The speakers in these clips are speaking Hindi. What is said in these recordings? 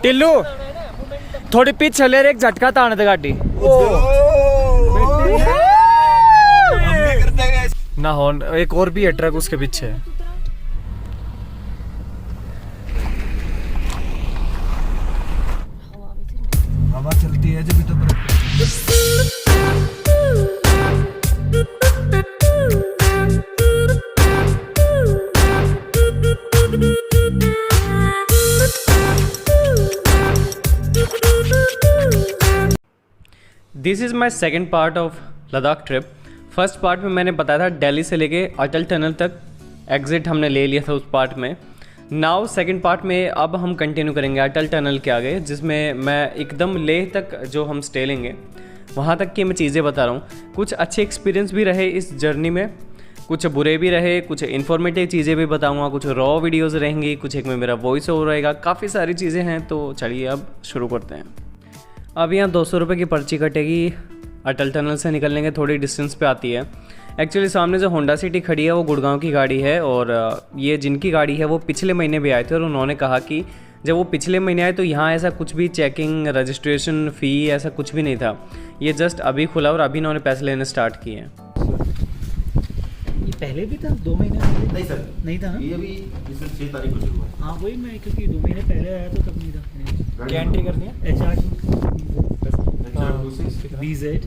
टिल्लू थोड़ी पीछे चले रे, एक झटका ताने दे गाड़ी ना हो। एक और भी है ट्रक उसके पीछे। हवा चलती है जब तो this is my second part of Ladakh trip. First part में मैंने बताया था दिल्ली से लेके अटल टनल तक एग्ज़िट हमने ले लिया था उस पार्ट में। नाउ सेकंड पार्ट में अब हम कंटिन्यू करेंगे अटल टनल के आगे, जिसमें मैं एकदम लेह तक जो हम स्टे लेंगे वहाँ तक की मैं चीज़ें बता रहा हूँ। कुछ अच्छे एक्सपीरियंस भी रहे इस जर्नी में, कुछ बुरे भी रहे, कुछ इन्फॉर्मेटिव चीज़ें भी बताऊँगा, कुछ रॉ वीडियोज़ रहेंगी, कुछ एक में मेरा वॉइस ओवर रहेगा, काफ़ी सारी चीज़ें हैं। तो चलिए अब शुरू करते हैं। अब यहाँ 200 रुपये की पर्ची कटेगी। अटल टनल से निकलने के थोड़ी डिस्टेंस पे आती है। एक्चुअली सामने जो होंडा सिटी खड़ी है वो गुड़गांव की गाड़ी है, और ये जिनकी गाड़ी है वो पिछले महीने भी आए थे, और उन्होंने कहा कि जब वो पिछले महीने आए तो यहाँ ऐसा कुछ भी चेकिंग, रजिस्ट्रेशन फ़ी ऐसा कुछ भी नहीं था। ये जस्ट अभी खुला और अभी इन्होंने पैसे लेने स्टार्ट किए हैं। ये पहले भी था 2 महीने पहले? नहीं सर, नहीं था ना, ये अभी इस 6 तारीख को शुरू हुआ। हाँ वही मैं, क्योंकि 2 महीने पहले आया तो तब नहीं था। क्या एंट्री करनी है? HR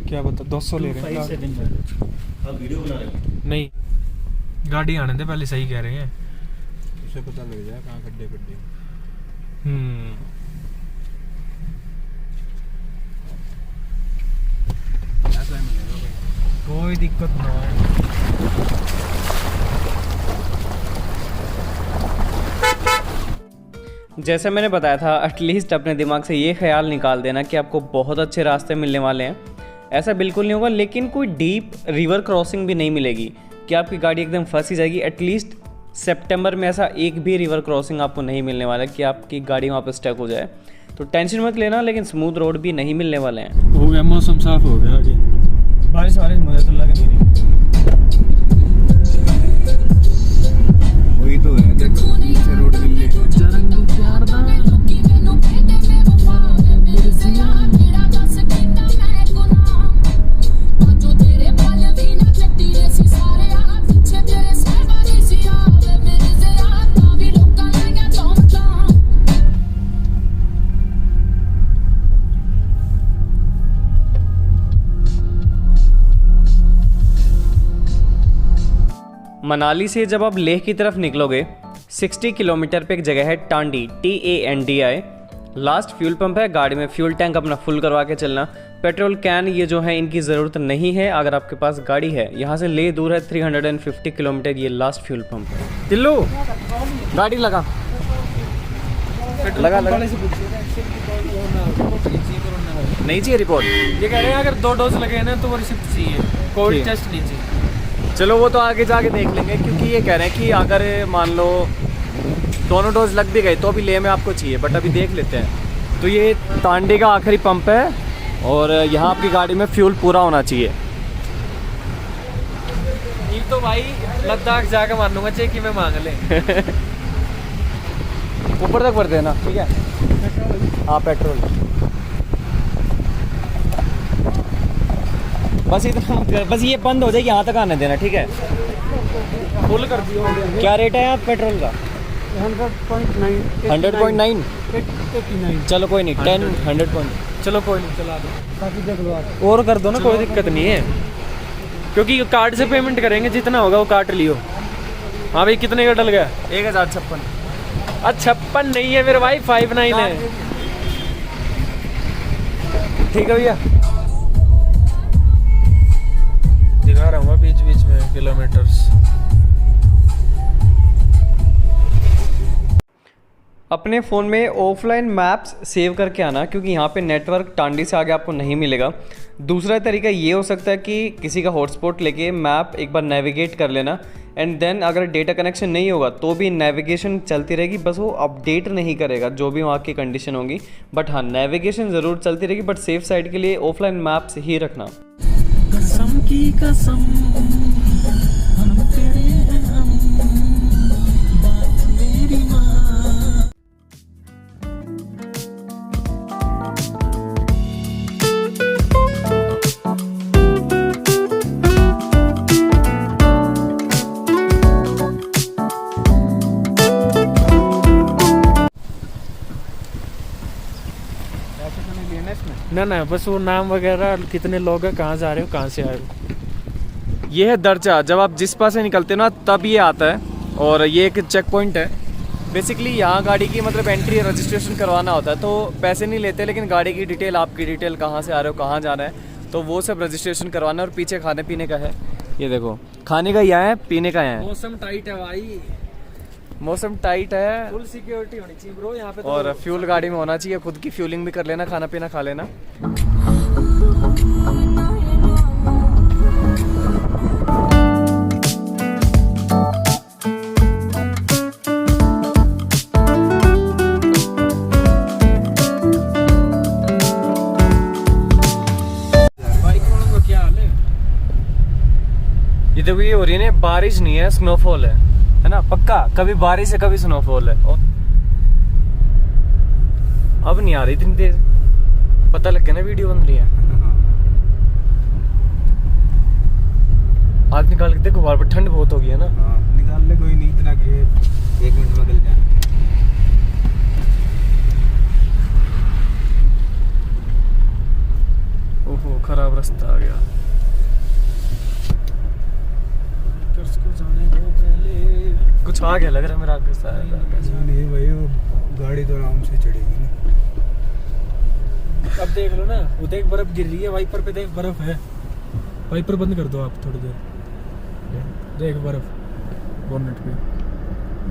क्या बता 200 ले रहे हैं। आप वीडियो बना रहे हैं? नहीं, गाड़ी आने दे पहले, सही कह रहे हैं। उसे पता लग जाए कहाँ खड्डे खड्डे। कोई दिक्कत ना है। जैसे मैंने बताया था, एटलीस्ट अपने दिमाग से ये ख्याल निकाल देना कि आपको बहुत अच्छे रास्ते मिलने वाले हैं। ऐसा बिल्कुल नहीं होगा, लेकिन कोई डीप रिवर क्रॉसिंग भी नहीं मिलेगी कि आपकी गाड़ी एकदम फंसी जाएगी। एटलीस्ट सितंबर में ऐसा एक भी रिवर क्रॉसिंग आपको नहीं मिलने वाला कि आपकी गाड़ी वहाँ पर स्टक हो जाए। तो टेंशन मत लेना, लेकिन स्मूथ रोड भी नहीं मिलने वाले हैं। हो गया, मौसम साफ हो गया। आगे बारिश मुझे तो लग नहीं रही। वही तो है, देखो नीचे रोड मिलने मनाली से जब आप लेह की तरफ निकलोगे 60 किलोमीटर पे एक जगह है टांडी, TANDI। लास्ट फ्यूल पंप है, गाड़ी में फ्यूल टैंक अपना फुल करवा के चलना। पेट्रोल कैन ये जो है इनकी ज़रूरत नहीं है अगर आपके पास गाड़ी है। यहाँ से लेह दूर है 350 किलोमीटर, ये लास्ट फ्यूल पंप है। टिल्लू गाड़ी लगा लगा लगा। नहीं चाहिए रिपोर्ट? ये कह रहे हैं अगर 2 डोज लगे ना तो वो रिसिप्ट चाहिए, कोविड टेस्ट नहीं चाहिए। चलो वो तो आगे जाके देख लेंगे, क्योंकि ये कह रहे हैं कि अगर मान लो दोनों डोज लग भी गए तो अभी लेह में आपको चाहिए, बट अभी देख लेते हैं। तो ये टांडी का आखिरी पंप है, और यहाँ आपकी गाड़ी में फ्यूल पूरा होना चाहिए। ये तो भाई लद्दाख जाकर मानूंगा चाहिए कि मैं मांग ले। ऊपर तक भर देना, ठीक है? हाँ पेट्रोल बस इतना मत कर, बस ये बंद हो जाएगी, यहाँ तक आने देना, ठीक है? फुल कर दियो। क्या रेट है यहाँ पेट्रोल का? 100.9। चलो कोई नहीं, 100. चलो कोई नहीं, चला दो और कर दो ना, कोई दिक्कत नहीं है, क्योंकि कार्ड से पेमेंट करेंगे, जितना होगा वो काट लियो। हाँ भाई कितने का डल गया? 1056। अच्छा 56 नहीं है मेरे भाई, 59 है। ठीक है भैया, दिखा रहा हूँ बीच बीच में किलोमीटर्स। अपने फ़ोन में ऑफलाइन मैप्स सेव करके आना, क्योंकि यहाँ पे नेटवर्क टांडी से आगे आपको नहीं मिलेगा। दूसरा तरीका ये हो सकता है कि किसी का हॉटस्पॉट लेके मैप एक बार नेविगेट कर लेना, एंड देन अगर डेटा कनेक्शन नहीं होगा तो भी नेविगेशन चलती रहेगी, बस वो अपडेट नहीं करेगा जो भी वहाँ की कंडीशन होगी। बट हाँ, नेविगेशन ज़रूर चलती रहेगी, बट सेफ साइड के लिए ऑफलाइन मैप्स ही रखना। कसम की कसम हम तेरे हैं हम, बात मेरी माँ। बताना है बस, वो नाम वगैरह, कितने लोग हैं, कहाँ जा रहे हो, कहाँ से आए हो। ये है दरचा, जब आप जिस पास से निकलते हो ना तब ये आता है, और ये एक चेक पॉइंट है। बेसिकली यहाँ गाड़ी की मतलब एंट्री रजिस्ट्रेशन करवाना होता है, तो पैसे नहीं लेते, लेकिन गाड़ी की डिटेल, आपकी डिटेल, कहाँ से आ रहे हो, कहाँ जाना है, तो वो सब रजिस्ट्रेशन करवाना है। और पीछे खाने पीने का है, ये देखो खाने का यहाँ है, पीने का यहाँ है। मौसम टाइट है भाई, मौसम टाइट है, फुल सिक्योरिटी होनी चाहिए ब्रो यहाँ पे तो। और फ्यूल गाड़ी में होना चाहिए, खुद की फ्यूलिंग भी कर लेना, खाना पीना खा लेना। बाइक वालों का क्या हाल है? ये देखो, ये हो रही है ना, बारिश नहीं है, स्नोफॉल है ना, पक्का कभी बारिश है कभी स्नोफॉल है। और अब नहीं आ रही इतनी तेज, पता लग गया ना वीडियो बन रही है। आज निकाल के देखो, बार पर ठंड बहुत हो गई है ना। निकाल ले, कोई नहीं इतना कि 1 मिनट में गल जाए। ओहो, खराब रास्ता आ गया। जाने दो पहले। कुछ आ गया लग रहा है मेरा आगे से। नहीं भाई, वो गाड़ी तो आराम से चढ़ेगी ना। अब देख लो ना, वो देख बर्फ गिर रही है, वाइपर पे देख बर्फ है। वाइपर बंद कर दो आप थोड़ी देर, देख बर्फ बोनेट पे।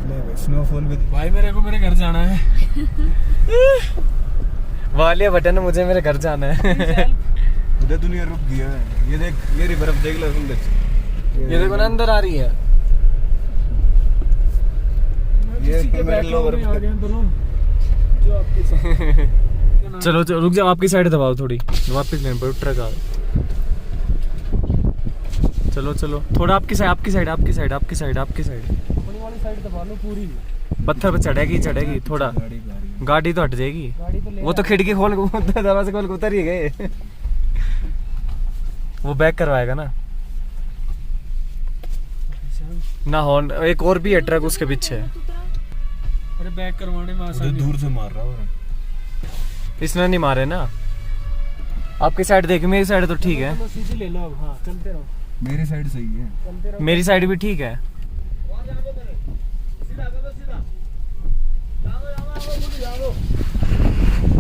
ले भाई, स्नोफॉल भी भाई मेरे को मेरे घर जाना है। वालिया बटन, मुझे मेरे घर जाना है। उधर दुनिया रुक गया है। ये देख, ये रही बर्फ, देख लो सुंदर से। ये देखो ना, अंदर आ रही है। ये किसी के मेरे बैक लोवर में आ गए हैं दोनों, जो आपके साथ। चलो चलो, रुक जाओ, आपकी साइड दबाओ थोड़ी, वापस लेने पर ट्रक आ गया। चलो चलो, थोड़ा आपकी साइड, आपकी साइड, आपकी साइड, आपकी साइड, आपकी साइड। अपनी वाली साइड दबा लो पूरी। पत्थर पे चढ़ेगी चढ़ेगी थोड़ा, गाड़ी आ रही है। गाड़ी तो हट जाएगी। गाड़ी तो ले वो तो खिड़की खोल दरवाजे खोल के उतर ही गए। वो बैक करवाएगा ना। ना हॉर्न, एक और भी है ट्रक उसके पीछे। अरे बैक करवाने में उधर आसानी। दूर से मार रहा है। इसने नहीं मारे ना। आपकी साइड देख, मेरी साइड तो ठीक है, चलो सीधे ले लो अब। हाँ चलते रहो, मेरी साइड सही है। चलते रहो। मेरी साइड भी ठीक है।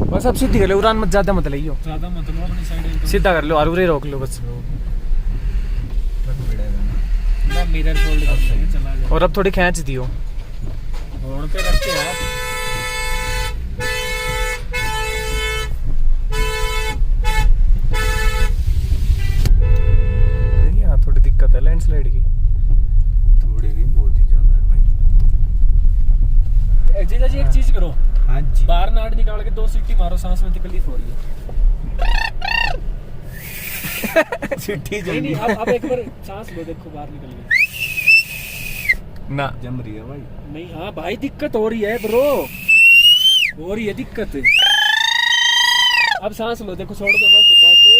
बस अब सीधी कर लो, उड़ान मत ज्यादा मत लियो, ज्यादा मत लो, अपनी साइड सीधा कर लो, और रोक लो बस। ट्रक भिड़ेगा ना। मैं मिरर फोल्ड कर देंगे, चला जाए। और अब थोड़ी खींच दियो। रोड पे रख के यार। यहाँ थोड़ी दिक्कत है लैंडस्लाइड की। थोड़ी नहीं, बहुत ही ज्यादा है भाई। जीजा जी एक चीज करो, हाँ जी। बाहर नाड़ निकाल के 2 सीटी मारो, सांस में तकलीफ हो रही है। चिट्ठी नहीं नहीं, अब एक बार सांस लो, देखो बाहर निकल गई। ना जम रही है भाई। नहीं हाँ भाई, दिक्कत हो रही है ब्रो, हो रही है दिक्कत। अब सांस लो, देखो छोड़ दो बस,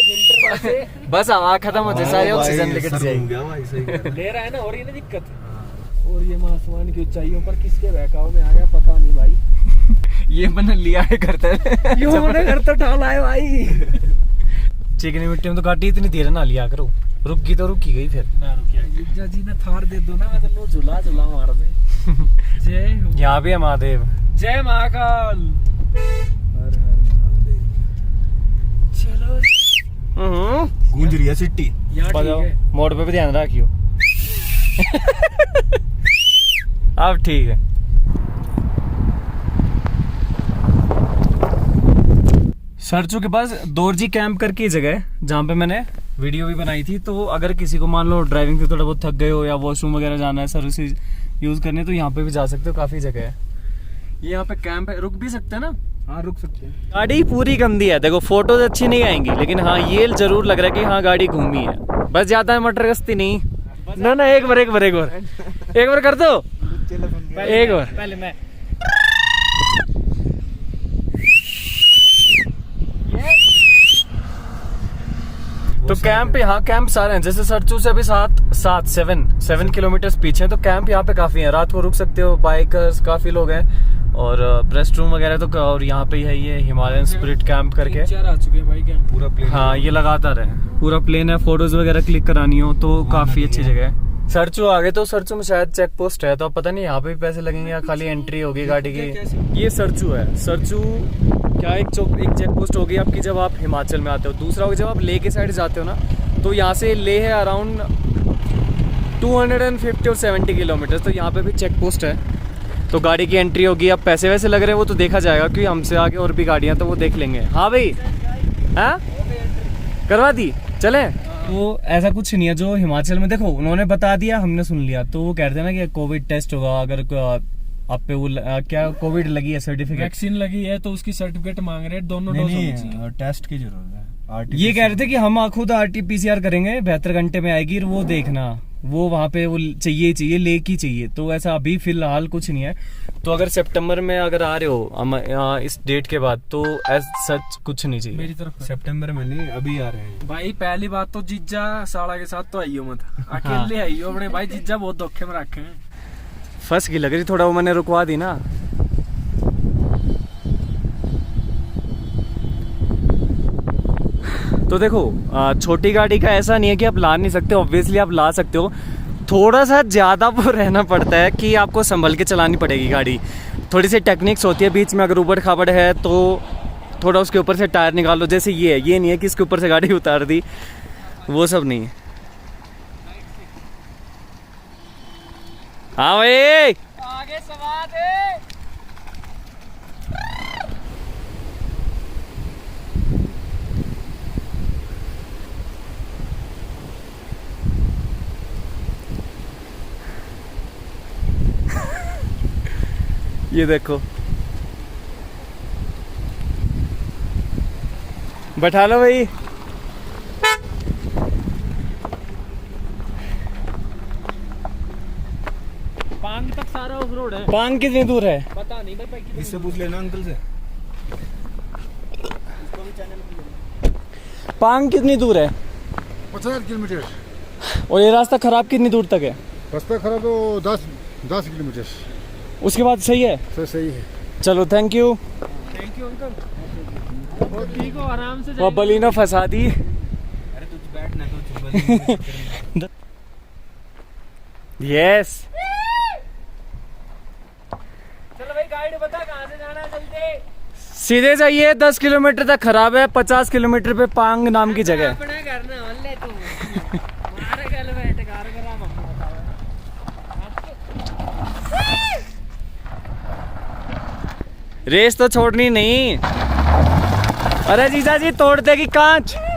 फिल्टर बस से बस हवा खत्म हो जाए, सारी ऑक्सीजन लेके सर जाएगी। घूम गया भाई, सही कह रहा है। ले रहा है ना, हो रही है ना दिक्कत। और ये आसमान की ऊंचाइयों पर किसके बहकाव में आ गया पता नहीं भाई। ये मैंने लिया है करता है। ये मैंने घर तो ढाला है भाई। चिकनी मिट्टी में तो गाड़ी इतनी देर ना लिया करो, रुक गई तो रुकी गई फिर। ना रुकिया, जीजा जी ने थार दे दो ना, मैं तो झूला झूला मार दे। जय हो, यहाँ भी है महादेव। जय महाकाल। हर हर महादेव। चलो गूंज रही है सिट्टी। यहाँ ठीक बजाओ, है। मोड़ पे भी ध्यान रखियो। अब ठीक है। सरचू के पास दोरजी कैंप करके जगह है जहाँ पे मैंने वीडियो भी बनाई थी। तो अगर किसी को मान लो ड्राइविंग से थोड़ा बहुत थक गए हो या वॉशरूम वगैरह जाना है, सर्विसेज यूज करने, तो यहाँ पे भी जा सकते हो, काफी जगह है। ये यहाँ पे कैंप है, रुक भी सकते हैं ना। हाँ रुक सकते हैं। गाड़ी पूरी गंदी है, देखो फोटोज अच्छी नहीं आएंगी, लेकिन हाँ ये जरूर लग रहा है कि हाँ गाड़ी घूमी है, बस ज्यादा है मटर गश्ती नहीं। ना ना, एक बार कर दो, एक बार। पहले मैं तो कैंप यहाँ, कैंप सारे हैं, जैसे सरचू से अभी 7 किलोमीटर पीछे हैं, तो कैंप यहाँ पे काफी है, रात को रुक सकते हो, बाइकर्स काफी लोग हैं। और रेस्ट रूम वगैरह तो और यहाँ पे ही है ये हिमालयन स्पिरिट कैंप करके। 4 आ चुके हैं भाई कैंप। पूरा प्लेन। हाँ ये लगातार है, पूरा प्लेन है। फोटोज वगैरह क्लिक करानी हो तो काफी अच्छी जगह है। सरचू आ गए, तो सरचू में शायद चेक पोस्ट है, तो अब पता नहीं यहाँ पे भी पैसे लगेंगे या खाली एंट्री होगी गाड़ी की। ये सरचू है। सरचू क्या एक चेक पोस्ट होगी आपकी जब आप हिमाचल में आते हो। दूसरा होगा जब आप लेह के साइड जाते हो ना, तो यहाँ से लेह है अराउंड 250 और 70 किलोमीटर, तो यहाँ पे भी चेक पोस्ट है। तो गाड़ी की एंट्री होगी। अब पैसे वैसे लग रहे हैं वो तो देखा जाएगा, क्योंकि हमसे आगे और भी गाड़ियाँ तो वो देख लेंगे। हाँ भाई, हाँ करवा दी, चले। वो ऐसा कुछ नहीं है जो हिमाचल में, देखो उन्होंने बता दिया, हमने सुन लिया। तो वो कहते हैं ना कि कोविड टेस्ट होगा, अगर आप पे वो क्या कोविड लगी है सर्टिफिकेट, वैक्सीन लगी है तो उसकी सर्टिफिकेट मांग रहे हैं, दोनों डोज होनी चाहिए। टेस्ट की जरूरत है। ये कह रहे थे कि हम खुद RT-PCR करेंगे, 72 घंटे में आएगी, वो देखना वो वहाँ पे वो चाहिए लेक ही चाहिए। तो ऐसा अभी फिलहाल कुछ नहीं है। तो अगर सितंबर में अगर आ रहे हो इस डेट के बाद, तो सच कुछ नहीं चाहिए मेरी तरफ सितंबर में नहीं, अभी आ रहे हैं भाई। पहली बात तो जीजा साला के साथ तो आइयो मत, अकेले आइयो अपने भाई। जीजा बहुत धोखे में रखे हैं। फंस की लग रही थोड़ा, वो मैंने रुकवा दी ना। तो देखो छोटी गाड़ी का ऐसा नहीं है कि आप ला नहीं सकते, ऑब्वियसली आप ला सकते हो। थोड़ा सा ज़्यादा वो रहना पड़ता है कि आपको संभल के चलानी पड़ेगी गाड़ी। थोड़ी सी टेक्निक्स होती है बीच में, अगर ऊबड़ खाबड़ है तो थोड़ा उसके ऊपर से टायर निकाल लो। जैसे ये नहीं है कि इसके ऊपर से गाड़ी उतार दी, वो सब नहीं है। हाँ भाई आगे सवार है। ये देखो, बैठा लो भाई। पांग तक सारा ऑफ रोड है। पांग कितनी दूर है? पता नहीं भाई। इससे पूछ लेना अंकल से। पांग कितनी दूर है? 50 किलोमीटर। और ये रास्ता खराब कितनी दूर तक है? रास्ता खराब तो 10 किलोमीटर। उसके बाद सही है? सही है। चलो thank you. Thank you uncle. बहुत ठीक हो, आराम से वो बलीनो फंसा दी। अरे तू बैठना तो यस। चलो भाई, गाइड बता कहाँ से जाना है जल्दी। सीधे जाइए, 10 किलोमीटर तक खराब है, 50 किलोमीटर पे पांग नाम की जगह है। अपना करना मान ले तू। मारे गल बैठ कार करा मम्मा बताओ। रेस तो छोड़नी नहीं। अरे जीजा जी तोड़ देगी कांच। मेरे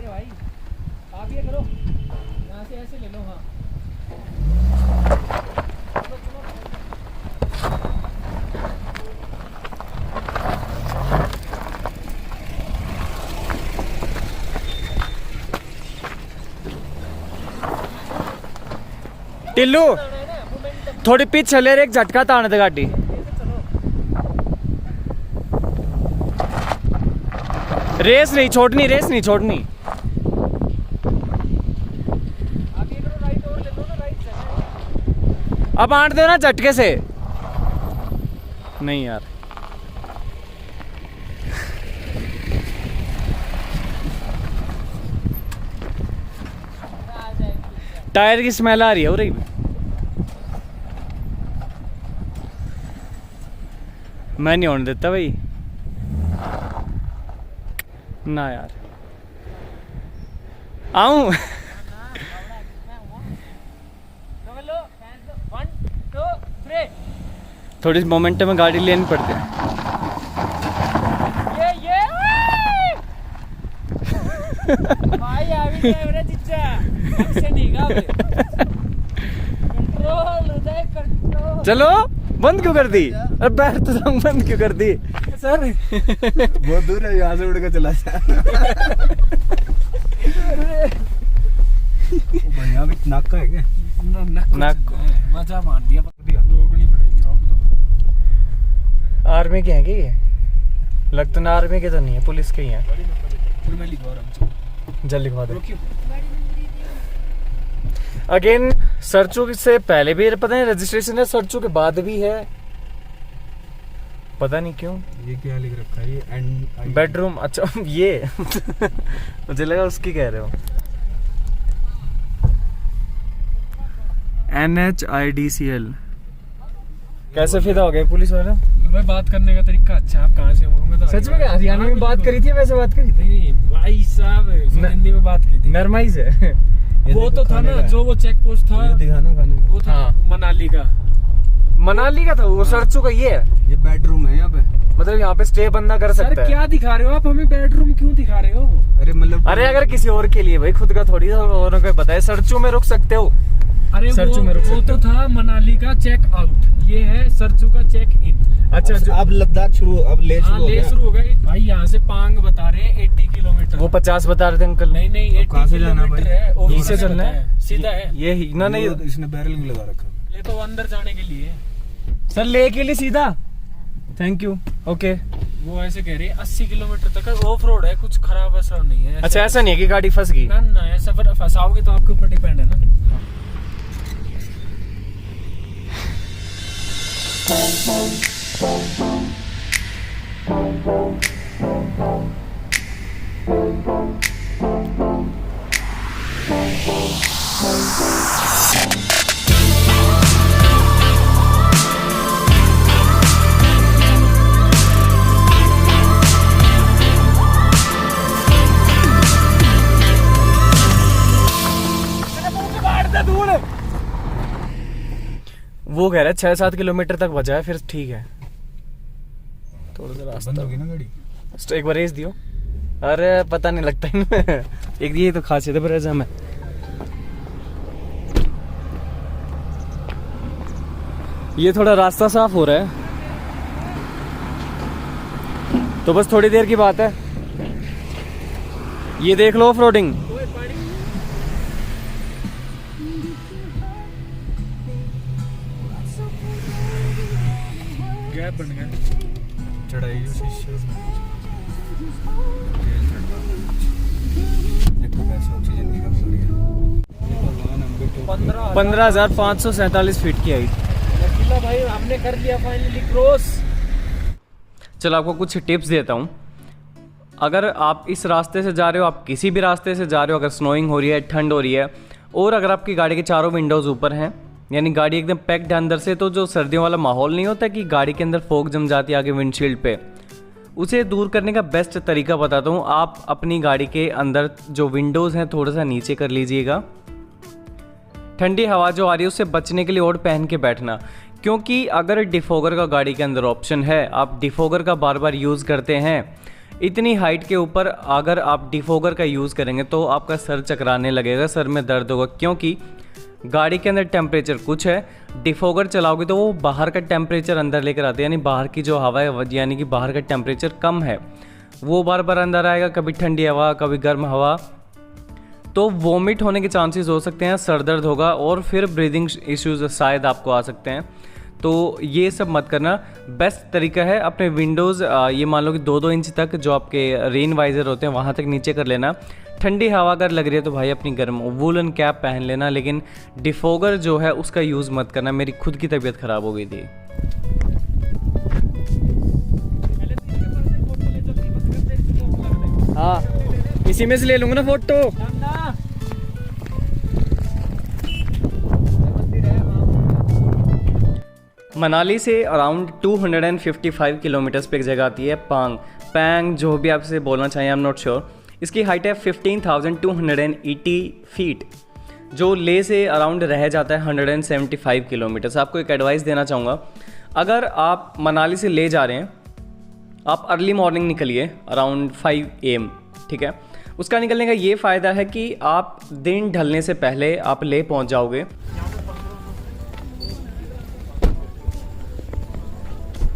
भाई आप ये करो, यहाँ से ऐसे ले लो। हाँ टिल्लू थोड़ी पीछे चले रे, एक झटका ताने दे गाड़ी। रेस नहीं छोड़नी। आप ये करो, राइट और ले लो ना, राइट से। अब आंट दो ना झटके से। नहीं यार, टायर की स्मेल आ रही है। रही मैं नहीं होने देता भाई ना यार। आऊं थोड़ी मोमेंटम में गाड़ी लेनी पड़ती है। भाई आवी ड्राइवर जीजा ऐसे नहीं गा कंट्रोल हृदय कंट्रोल। चलो बंद क्यों कर दी? अरे बैठ तो जाऊं, बंद क्यों कर दी? सर बहुत दूर है, यहाँ से उड़ के चला जा। यहाँ भी नाका है क्या? नाक मजा मार दिया। रोकनी पड़ेगी, रोक दो। आर्मी के हैं क्या ये? लग तो ना आर्मी के तो नहीं है, पुलिस के ही हैं। फिर मैं लिखवा रहा हूँ, जल्द लिखवा दो। रोकियो। अगेन सर्चो से पहले भी पता नहीं रजिस्ट्रेशन है, सर्चो के बाद भी है, पता नहीं क्यों। ये क्या लिख रखा है? ये एंड बेडरूम, अच्छा ये मुझे लगा उसकी कह रहे हो। NHIDCL कैसे फिदा हो गए पुलिस वाला? भाई बात करने का तरीका अच्छा, आप कहाँ से हो? मैं तो सच में क्या हरियाणा में बात करी थी, वैसे बात करी थी? नहीं भाई साहब हिंदी में बात की थी। नरमाई से वो तो था ना जो वो चेक पोस्ट था, ये दिखाना खाने का। वो था हाँ। मनाली का। मनाली का था वो, सर्चो का ये है। ये बेडरूम है यहाँ पे। मतलब यहाँ पे स्टे बंदा कर सर सकता है। क्या दिखा रहे हो आप हमें? बेडरूम क्यों दिखा रहे हो? अरे मतलब अरे अगर किसी और के लिए भाई, खुद का थोड़ी औरों को बताए। सर्चो में रुक सकते हो। अरे सर्चो में रुक वो सकते तो था मनाली का चेक आउट, ये है सरचू का चेक इन। अच्छा जो अब लद्दाख शुरू, अब ले हाँ शुरू हो ले गया। शुरू हो गए भाई। यहाँ से पांग बता रहे हैं 80 किलोमीटर। वो 50 बता रहे थे अंकल। नहीं नहीं 80 कहाँ से जाना किलोमीटर भाई? है। और यहीं से कैसे चलना है? बताया? सीधा है ये ना नहीं, ये इसने बैरल भी लगा रखा है। ये तो अंदर जाने के लिए। सर ले के लिए सीधा। Thank you. ओके वो ऐसे कह रहे हैं 80 किलोमीटर तक ऑफ रोड है, कुछ खराब ऐसा नहीं है। अच्छा ऐसा नहीं है कि गाड़ी फंस गई। ना ना ऐसा फिर फंसाओगे तो आपके ऊपर डिपेंड है ना। वो कह रहा है 6-7 किलोमीटर तक बचा है, फिर ठीक है। थोड़ा सा बंद रास्ता होगी ना गाड़ी। तो एक बार रेस दियो। अरे पता नहीं लगता इनमें एक ये तो खासियत है पर में। ये थोड़ा रास्ता साफ हो रहा है तो बस थोड़ी देर की बात है। ये देख लो ऑफ रोडिंग। गैप बन गया। चढ़ाई जो शीशे तेल चढ़ा। देखो कैसे ऑक्सीजन की कमी हो रही है। ये तो वाहन हम भी तो 15,547 फीट की हाइट। लकीला भाई हमने कर लिया फाइनली क्रॉस। चलो आपको कुछ टिप्स देता हूँ। अगर आप इस रास्ते से जा रहे हो, आप किसी भी रास्ते से जा रहे हो, अगर स्नोइंग हो रही है, ठंड हो रही है, और अगर आपकी गाड़ी के चारों विंडोज़ ऊपर हैं, यानी गाड़ी एकदम पैक्ड है अंदर से, तो जो सर्दियों वाला माहौल नहीं होता कि गाड़ी के अंदर फोग जम जाती है आगे विंडशील्ड पे, उसे दूर करने का बेस्ट तरीका बताता हूँ। आप अपनी गाड़ी के अंदर जो विंडोज़ हैं थोड़ा सा नीचे कर लीजिएगा। ठंडी हवा जो आ रही है उससे बचने के लिए ओढ़ पहन के बैठना, क्योंकि अगर डिफोगर का गाड़ी के अंदर ऑप्शन है, आप डिफोगर का बार बार यूज़ करते हैं, इतनी हाइट के ऊपर अगर आप डिफोगर का यूज़ करेंगे तो आपका सर चकराने लगेगा, सर में दर्द होगा, क्योंकि गाड़ी के अंदर टेम्परेचर कुछ है, डिफोगर चलाओगे तो वो बाहर का टेम्परेचर अंदर लेकर आते हैं, यानी बाहर की जो हवा है, यानी कि बाहर का टेम्परेचर कम है, वो बार बार अंदर आएगा, कभी ठंडी हवा कभी गर्म हवा, तो वोमिट होने के चांसेस हो सकते हैं, सर दर्द होगा और फिर ब्रीदिंग इश्यूज शायद आपको आ सकते हैं। तो ये सब मत करना। बेस्ट तरीका है अपने विंडोज़ ये मान लो कि 2-2 इंच तक जो आपके रेन वाइज़र होते हैं वहाँ तक नीचे कर लेना। ठंडी हवा अगर लग रही है तो भाई अपनी गर्म वूलन कैप पहन लेना, लेकिन डिफोगर जो है उसका यूज़ मत करना। मेरी खुद की तबीयत ख़राब हो गई थी। हाँ इसी में से ले लूँगा ना फोटो। मनाली से अराउंड 255 किलोमीटर्स पे एक जगह आती है पांग। पैंग जो भी आपसे बोलना चाहिए, आई एम नॉट श्योर। इसकी हाइट है 15,280 फीट, जो ले से अराउंड रह जाता है 175 किलोमीटर्स। आपको एक एडवाइस देना चाहूँगा, अगर आप मनाली से ले जा रहे हैं, आप अर्ली मॉर्निंग निकलिए अराउंड 5 AM, ठीक है। उसका निकलने का ये फ़ायदा है कि आप दिन ढलने से पहले आप ले पहुँच जाओगे।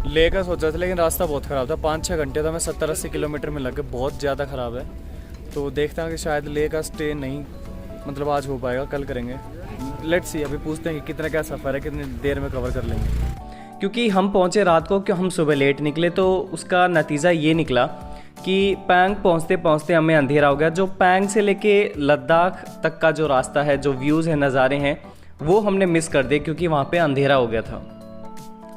ले का सोचा था लेकिन रास्ता बहुत ख़राब था, 5-6 घंटे था, मैं 70-80 किलोमीटर में लग गए, बहुत ज़्यादा ख़राब है। तो देखते हैं कि शायद ले का स्टे नहीं मतलब आज हो पाएगा, कल करेंगे। लेट्स सी, अभी पूछते हैं कि कितना क्या सफ़र है, कितनी देर में कवर कर लेंगे। क्योंकि हम पहुँचे रात को, क्यों हम सुबह लेट निकले, तो उसका नतीजा ये निकला कि पैंग पहुँचते पहुँचते हमें अंधेरा हो गया। जो पैंग से लेके लद्दाख तक का जो रास्ता है, जो व्यूज़ हैं, नज़ारे हैं, वो हमने मिस कर दिया क्योंकि वहाँ पे अंधेरा हो गया था।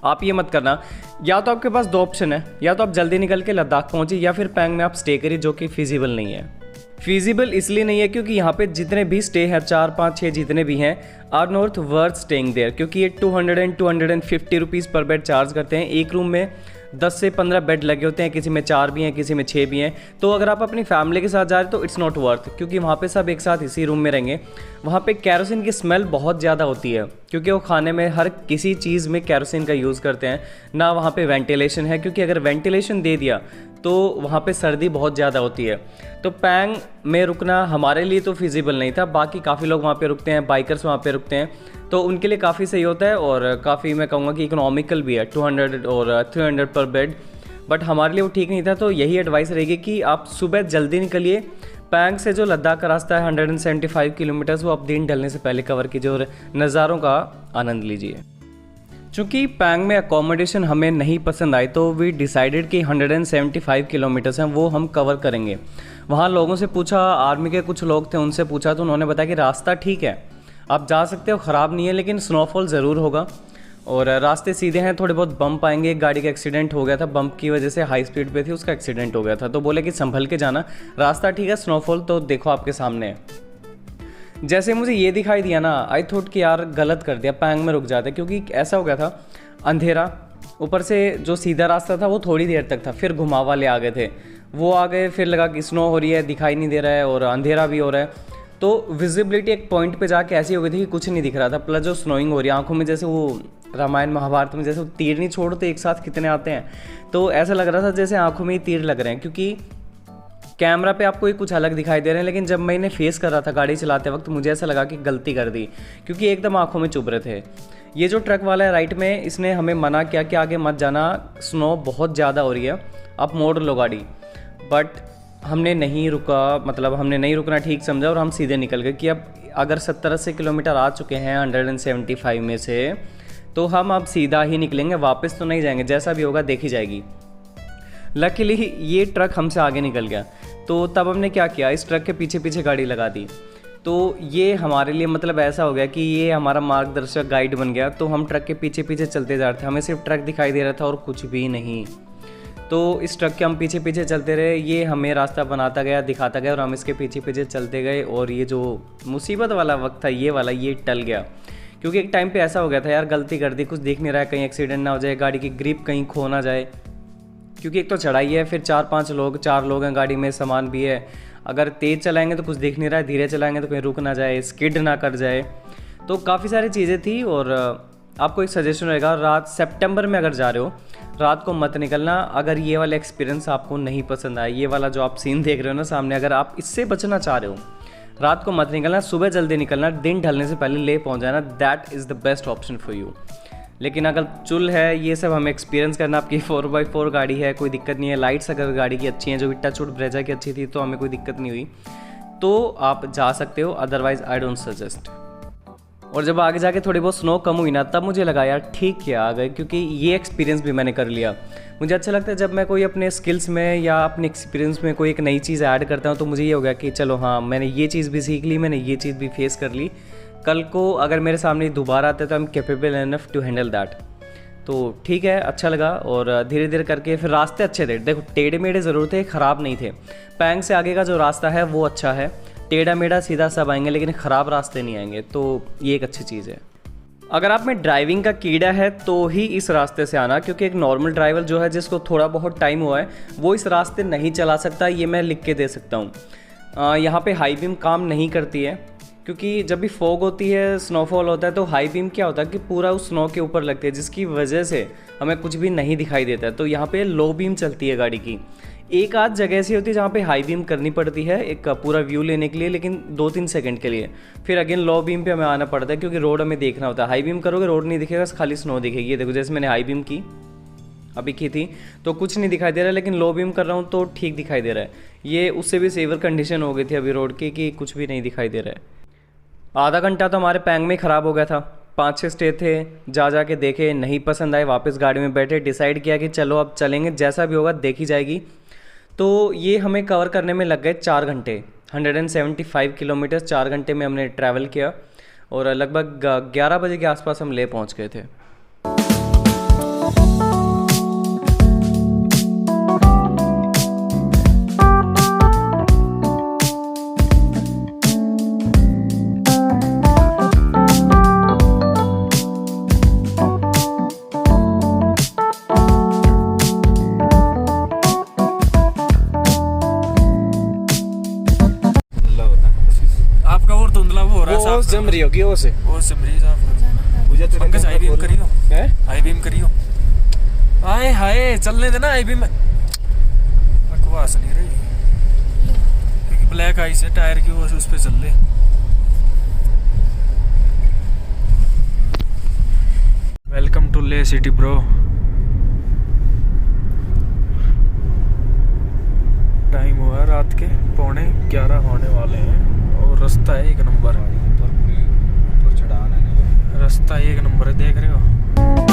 आप ये मत करना, या तो आपके पास 2 ऑप्शन है, या तो आप जल्दी निकल के लद्दाख पहुँचिए या फिर पैंग में आप स्टे करिए, जो कि फिजिबल नहीं है। फिजिबल इसलिए नहीं है क्योंकि यहाँ पे जितने भी स्टे हैं 4, 5, 6 जितने भी हैं are not worth staying there, क्योंकि ये 200 and 250 rupees per bed charge करते हैं। एक रूम में 10 से 15 बेड लगे होते हैं, किसी में 4 भी हैं, किसी में 6 भी हैं। तो अगर आप अपनी फैमिली के साथ जा रहे हो तो इट्स नॉट वर्थ, क्योंकि वहाँ पे सब एक साथ इसी रूम में रहेंगे। वहाँ पे कैरोसिन की स्मेल बहुत ज़्यादा होती है, क्योंकि वो खाने में हर किसी चीज़ में कैरोसिन का यूज़ करते हैं। ना वहाँ पे वेंटिलेशन है, क्योंकि अगर वेंटिलेशन दे दिया तो वहाँ पे सर्दी बहुत ज़्यादा होती है। तो पैंग में रुकना हमारे लिए तो फिजिबल नहीं था। बाकी काफ़ी लोग वहाँ पे रुकते हैं, बाइकर्स वहाँ पे रुकते हैं, तो उनके लिए काफ़ी सही होता है और काफ़ी मैं कहूँगा कि इकोनॉमिकल भी है, 200 और 300 पर बेड। बट हमारे लिए वो ठीक नहीं था। तो यही एडवाइस रहेगी कि आप सुबह जल्दी निकलिए। पैंग से जो लद्दाख का रास्ता है 175 किलोमीटर्स, वो आप दिन ढलने से पहले कवर कीजिए और नज़ारों का आनंद लीजिए। चूँकि पैंग में अकोमोडेशन हमें नहीं पसंद आई, तो वी डिसाइडेड कि 175 किलोमीटर्स हैं वो हम कवर करेंगे। वहाँ लोगों से पूछा, आर्मी के कुछ लोग थे उनसे पूछा, तो उन्होंने बताया कि रास्ता ठीक है, आप जा सकते हो, ख़राब नहीं है, लेकिन स्नोफॉल ज़रूर होगा और रास्ते सीधे हैं, थोड़े बहुत बम्प आएंगे। एक गाड़ी का एक्सीडेंट हो गया था, बम्प की वजह से हाई स्पीड पे थी, उसका एक्सीडेंट हो गया था। तो बोले कि संभल के जाना, रास्ता ठीक है, स्नोफॉल तो देखो आपके सामने है। जैसे मुझे ये दिखाई दिया ना, आई थॉट कि यार गलत कर दिया, पैंग में रुक जाते, क्योंकि ऐसा हो गया था अंधेरा, ऊपर से जो सीधा रास्ता था वो थोड़ी देर तक था, फिर घुमाव वाले आ गए थे, वो आ गए, फिर लगा कि स्नो हो रही है, दिखाई नहीं दे रहा है और अंधेरा भी हो रहा है। तो विजिबिलिटी एक पॉइंट पे जाके ऐसी हो गई थी कि कुछ नहीं दिख रहा था, प्लस जो स्नोइंग हो रही है आंखों में, जैसे वो रामायण महाभारत में जैसे वो तीर नहीं छोड़ते एक साथ कितने आते हैं, तो ऐसा लग रहा था जैसे आंखों में ही तीर लग रहे हैं। क्योंकि कैमरा पे आपको ही कुछ अलग दिखाई दे रहे हैं, लेकिन जब मैं इन्हें फेस कर रहा था गाड़ी चलाते वक्त, मुझे ऐसा लगा कि गलती कर दी, क्योंकि एकदम आंखों में चुभ रहे थे। ये जो ट्रक वाला है राइट में, इसने हमें मना किया कि आगे मत जाना, स्नो बहुत ज़्यादा हो रही है, आप मोड़ लो गाड़ी। बट हमने नहीं रुका, मतलब हमने नहीं रुकना ठीक समझा और हम सीधे निकल गए कि अब अगर 70-80 किलोमीटर आ चुके हैं 175 में से, तो हम अब सीधा ही निकलेंगे, वापस तो नहीं जाएंगे, जैसा भी होगा देखी जाएगी। लकीली ये ट्रक हमसे आगे निकल गया, तो तब हमने क्या किया, इस ट्रक के पीछे पीछे गाड़ी लगा दी। तो ये हमारे लिए मतलब ऐसा हो गया कि ये हमारा मार्गदर्शक गाइड बन गया। तो हम ट्रक के पीछे पीछे चलते जा रहे थे, हमें सिर्फ ट्रक दिखाई दे रहा था और कुछ भी नहीं। तो इस ट्रक के हम पीछे पीछे चलते रहे, ये हमें रास्ता बनाता गया, दिखाता गया और हम इसके पीछे पीछे चलते गए। और ये जो मुसीबत वाला वक्त था ये वाला, ये टल गया, क्योंकि एक टाइम पे ऐसा हो गया था यार, गलती कर दी, कुछ दिख नहीं रहा है, कहीं एक्सीडेंट ना हो जाए, गाड़ी की ग्रिप कहीं खो ना जाए, क्योंकि एक तो चढ़ाई है, फिर 4 लोग हैं गाड़ी में, सामान भी है। अगर तेज़ चलाएंगे तो कुछ दिख नहीं रहा है, धीरे चलाएंगे तो कहीं रुक ना जाए, स्किड ना कर जाए। तो काफ़ी सारी चीज़ें थी। और आपको एक सजेशन रहेगा, रात सितंबर में अगर जा रहे हो रात को मत निकलना। अगर ये वाला एक्सपीरियंस आपको नहीं पसंद आया, ये वाला जो आप सीन देख रहे हो ना सामने, अगर आप इससे बचना चाह रहे हो, रात को मत निकलना, सुबह जल्दी निकलना, दिन ढलने से पहले ले पहुँच जाना, that is the best option for you. लेकिन अगर चुल है ये सब हमें एक्सपीरियंस करना, आपकी 4x4 गाड़ी है, कोई दिक्कत नहीं है, लाइट्स अगर गाड़ी की अच्छी हैं, जो कि टचवुड ब्रेजा की अच्छी थी, तो हमें कोई दिक्कत नहीं हुई, तो आप जा सकते हो, अदरवाइज आई डोंट सजेस्ट। और जब आगे जाके थोड़ी बहुत स्नो कम हुई ना, तब मुझे लगा यार ठीक किया आ गए, क्योंकि ये एक्सपीरियंस भी मैंने कर लिया। मुझे अच्छा लगता है जब मैं कोई अपने स्किल्स में या अपने एक्सपीरियंस में कोई एक नई चीज़ ऐड करता हूँ, तो मुझे ये हो गया कि चलो हाँ, मैंने ये चीज़ भी सीख ली, मैंने ये चीज़ भी फेस कर ली, कल को अगर मेरे सामने दोबारा आते तो I am capable enough to handle that. तो ठीक है, अच्छा लगा। और धीरे धीरे करके फिर रास्ते अच्छे थे, देखो टेढ़े मेढ़े ज़रूर थे, ख़राब नहीं थे। पैंग से आगे का जो रास्ता है वो अच्छा है, टेढ़ा मेढ़ा सीधा सब आएंगे, लेकिन ख़राब रास्ते नहीं आएंगे, तो ये एक अच्छी चीज़ है। अगर आप में ड्राइविंग का कीड़ा है तो ही इस रास्ते से आना, क्योंकि एक नॉर्मल ड्राइवर जो है, जिसको थोड़ा बहुत टाइम हुआ है, वो इस रास्ते नहीं चला सकता, ये मैं लिख के दे सकता हूँ। यहाँ पे हाई बीम काम नहीं करती है, क्योंकि जब भी फॉग होती है, स्नोफॉल होता है, तो हाई बीम क्या होता है कि पूरा उस स्नो के ऊपर लगती है, जिसकी वजह से हमें कुछ भी नहीं दिखाई देता है। तो यहाँ पे लो बीम चलती है गाड़ी की। एक आध जगह ऐसी होती है जहाँ पे हाई बीम करनी पड़ती है एक पूरा व्यू लेने के लिए, लेकिन 2-3 सेकंड के लिए, फिर अगेन लो बीम पे हमें आना पड़ता है, क्योंकि रोड हमें देखना होता है। हाई बीम करोगे रोड नहीं दिखेगा, खाली स्नो दिखेगी। ये देखो, जैसे मैंने हाई बीम की अभी की थी तो कुछ नहीं दिखाई दे रहा है, लेकिन लो बीम कर रहा हूँ तो ठीक दिखाई दे रहा है। ये उससे भी सेवर कंडीशन हो गई थी अभी रोड की, कि कुछ भी नहीं दिखाई दे रहा है। आधा घंटा तो हमारे पैंग में ख़राब हो गया था। 5-6 स्टे थे, जा के देखे, नहीं पसंद आए, वापस गाड़ी में बैठे, डिसाइड किया कि चलो अब चलेंगे, जैसा भी होगा देखी जाएगी। तो ये हमें कवर करने में लग गए 4 घंटे, 175 किलोमीटर 4 घंटे में हमने ट्रैवल किया। और लगभग 11 बजे के आसपास हम ले पहुंच गए थे। आपका और धुंधला वो हो रहा है वो साफ जम रही होगी वो से। और समरी साफ मुझे तेरे पंकज आई बीम करियो, है आई बीम करियो। आए हाय चलने देना आई बीम, बकवास नहीं रही क्योंकि ब्लैक आई से टायर की वो उस पे चल ले। वेलकम टू ले सिटी ब्रो। टाइम हुआ रात के 11:15 होने वाले हैं और रास्ता है एक नंबर, ऊपर चढ़ान है ना, रास्ता एक नंबर है, देख रहे हो।